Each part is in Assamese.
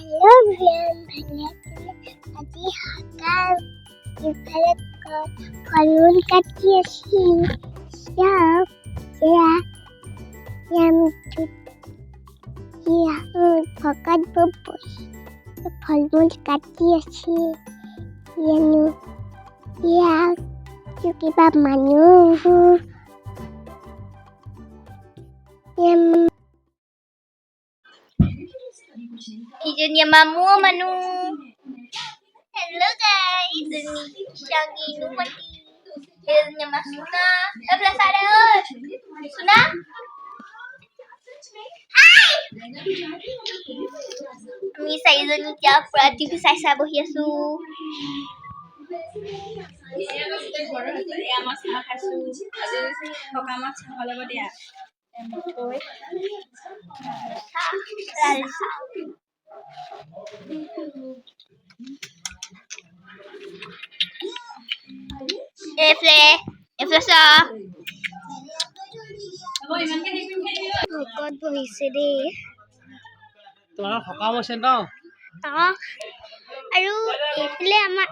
Hello everyone, আজি হাকাৰ ইফালে ফলমূল কাটি আছি ফকাত ফলমূল কাটি আছি কিবা মানুহ Hijaunya mamu manu. Hello guys, ini Shangi Numati. Hijaunya Mas Suna. Belah sana. Suna. Hai. Kami saya Zoni Jafra TV saya saboh yasu. Efle Kod বহিছে দেই তোমাৰ সকাম আছে ন আৰু এইফালে আমাৰ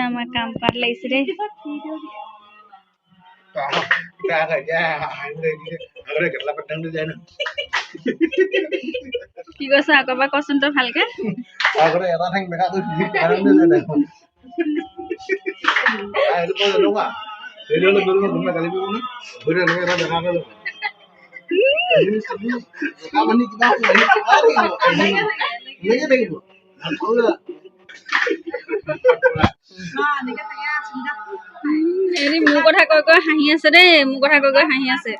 আমাৰ কাম পাৰ লাগছে ৰে কি কৈছা আকৌ এবাৰ কচোন তই ভালকে এৰি মোৰ কথা কৈ কৈ হাঁহি আছে দেই মোৰ কথা কৈ কৈ হাঁহি আছে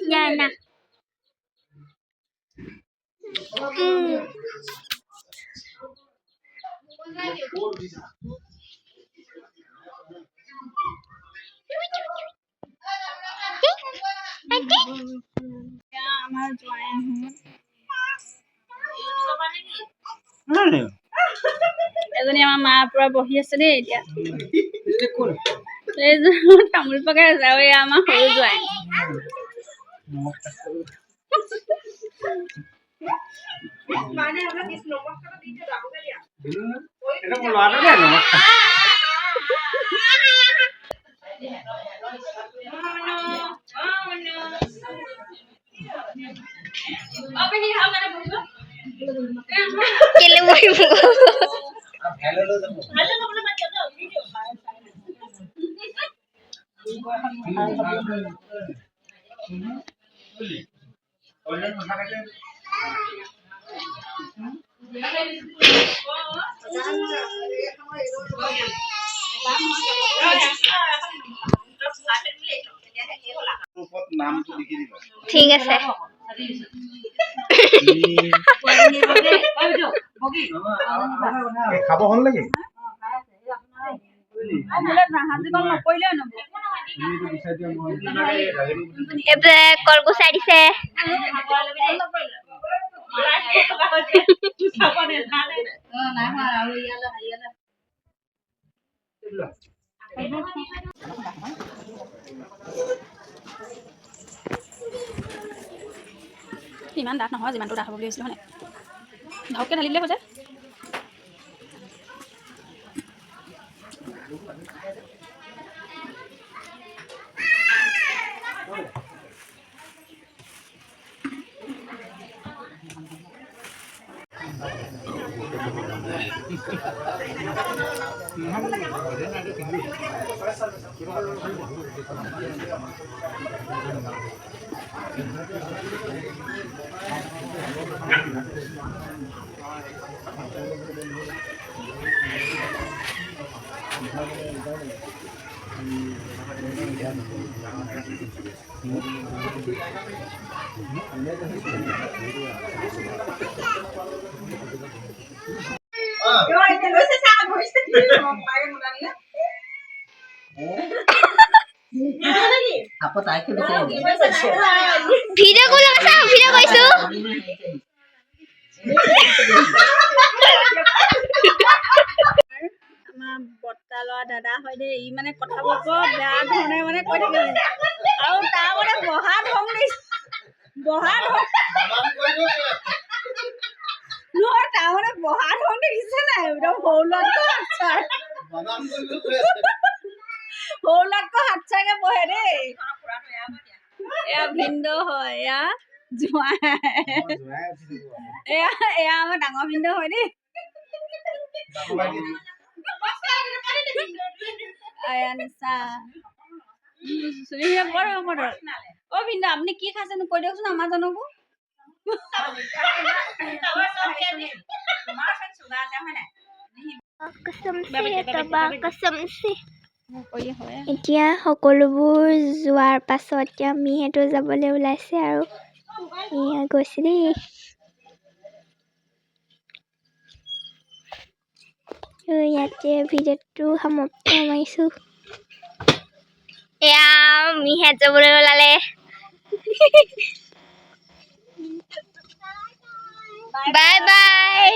Nyana. আমাৰ জোৱাই আহোঁ এজনী আমাৰ মা পুৰা বহি আছে দেই এতিয়া এইজন তামোল পকাই আছে আৰু এয়া আমাৰ সৰু জোৱাই কেলে মৰিব ঠিক আছে খাব হল নাকি এবারে কল গুছাই দিছে ইমান ডাঠ নহয় যিমানটো ডাঠ হ'ব বুলি ভাবিছিলোঁ হয় ধপকৈ ঢালি দিলে হৈ যায় ভিডিও কল আছে ভিডিও কইছো আমাৰ বৰ্তা ল'ৰা দাদা হয় দেই ই মানে কথাবোৰ বৰ বেয়া ধৰণে মানে কৈ থাকে আৰু তাৰ মানে বহা ধং নহয় তাৰ মানে বহা ধং দেখিছে নাই একদম সৰু ল'ৰাটো সৰু ল'ৰাটো হাত চাগে বহে দেই এয়া ভিনদেউ হয় এয়া জোৱাই এয়া আমাৰ ডাঙৰ ভিনদেউ হয় দেই আয়া নিচা অ ভিনদেউ আপুনি কি খাইছেনো কৈ দিয়কচোন আমাৰ জনকো এতিয়া সকলোবোৰ যোৱাৰ পাছত এতিয়া মিহেঁতো যাবলৈ ওলাইছে আৰু এয়া গৈছে দেই ইয়াতে ভিডিঅ'টো সমাপ্ত মাৰিছোঁ এয়া মিহেঁত যাবলৈ ওলালে বাই বাই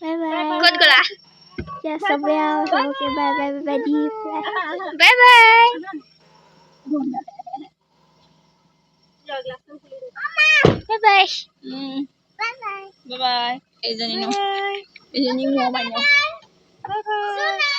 বাই বাই ক'ত গ'লা এতিয়া চবে আৰু চবকে bye bye bye by the bye bye bye bye bye bye এইজনী মোৰ মান্য বাই বাই